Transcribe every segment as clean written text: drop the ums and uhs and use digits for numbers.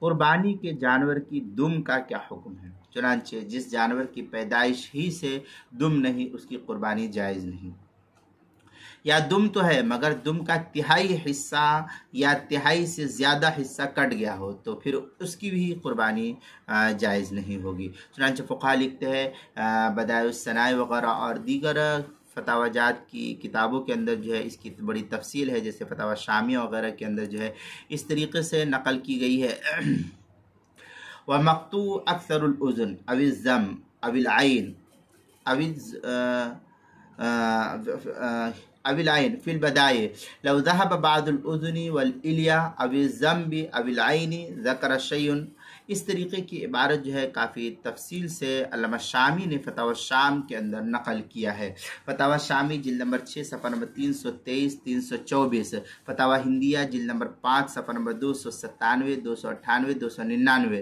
قربانی کے جانور کی دم کا کیا حکم ہے؟ چنانچہ جس جانور کی پیدائش ہی سے دم نہیں اس کی قربانی جائز نہیں، یا دم تو ہے مگر دم کا تہائی حصہ یا تہائی سے زیادہ حصہ کٹ گیا ہو تو پھر اس کی بھی قربانی جائز نہیں ہوگی۔ چنانچہ فقہا لکھتے ہیں بدائع الصنائع وغیرہ اور دیگر فتاوی جات کی کتابوں کے اندر جو ہے اس کی بڑی تفصیل ہے، جیسے فتاوی شامیہ وغیرہ کے اندر جو ہے اس طریقے سے نقل کی گئی ہے وَمَقْطُوعُ أَكْثَرُ الْأُذُنِ أَوِ الزَّمْ أَوِ الْعَيْنِ أو العين في البداية لو ذهب بعض الأذن والإلية أو الذنب أو العين ذكر شيء۔ اس طریقے کی عبارت جو ہے کافی تفصیل سے علامہ شامی نے فتاوی شام کے اندر نقل کیا ہے۔ فتاوی شامی جلد نمبر 6 صفحہ نمبر 323 324، فتاوی ہندیہ جلد نمبر 5 صفحہ نمبر 297 298 299،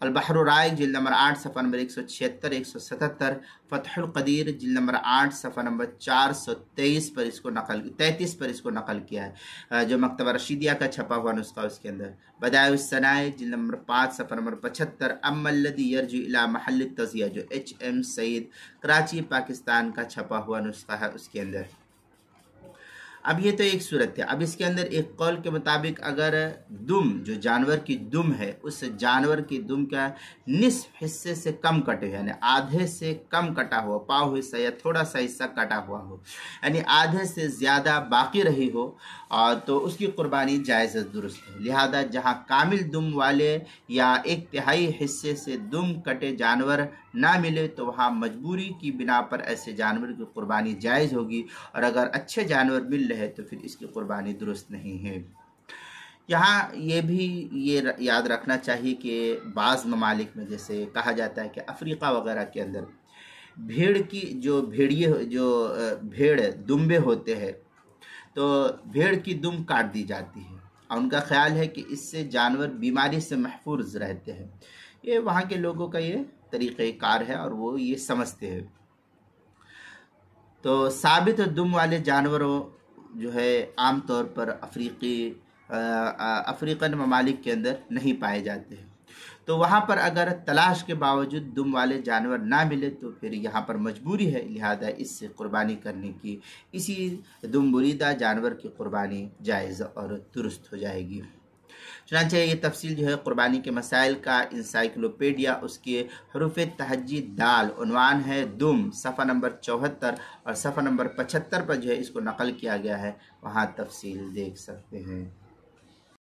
البحر الرائق جلد نمبر 8 صفحہ نمبر 176 177، فتح القدیر جلد نمبر 8 صفحہ نمبر 423 پر اس کو نقل 33 پر اس کو نقل کیا ہے، جو مکتبہ رشیدیہ کا چھپا ہوا نسخہ اس کے اندر۔ بدائع الصنائع جلد نمبر 5 صفحہ نمبر 75، اما الذی یرجع الی محل التزیہ، جو HM سعید کراچی پاکستان کا چھپا ہوا نسخہ ہے اس کے اندر۔ اب یہ تو ایک صورت ہے۔ اب اس کے اندر ایک قول کے مطابق اگر دم جو جانور کی دم ہے اس جانور کی دم کا نصف حصے سے کم کٹے، یعنی آدھے سے کم کٹا ہوا، پاؤ حصہ یا تھوڑا سا حصہ کٹا ہوا ہو، یعنی آدھے سے زیادہ باقی رہی ہو، اور تو اس کی قربانی جائز درست ہے۔ لہذا جہاں کامل دم والے یا ایک تہائی حصے سے دم کٹے جانور نہ ملے تو وہاں مجبوری کی بنا پر ایسے جانور کی قربانی جائز ہوگی، اور اگر اچھے جانور مل رہے تو پھر اس کی قربانی درست نہیں ہے۔ یہاں یہ بھی یاد رکھنا چاہیے کہ بعض ممالک میں جیسے کہا جاتا ہے کہ افریقہ وغیرہ کے اندر بھیڑ کی جو بھیڑ دمبے ہوتے ہیں تو بھیڑ کی دم کاٹ دی جاتی ہے، اور ان کا خیال ہے کہ اس سے جانور بیماری سے محفوظ رہتے ہیں۔ یہ وہاں کے لوگوں کا یہ طریقہ کار ہے اور وہ یہ سمجھتے ہیں۔ تو ثابت دم والے جانوروں جو ہے عام طور پر افریقن ممالک کے اندر نہیں پائے جاتے ہیں، تو وہاں پر اگر تلاش کے باوجود دم والے جانور نہ ملے تو پھر یہاں پر مجبوری ہے، لہذا اس سے قربانی کرنے کی، اسی دم بریدہ جانور کی قربانی جائز اور درست ہو جائے گی۔ چنانچہ یہ تفصیل جو ہے قربانی کے مسائل کا انسائکلوپیڈیا اس کے حروف تہجی دال، عنوان ہے دم، صفحہ نمبر 74 اور صفحہ نمبر 75 پر جو ہے اس کو نقل کیا گیا ہے، وہاں تفصیل دیکھ سکتے ہیں۔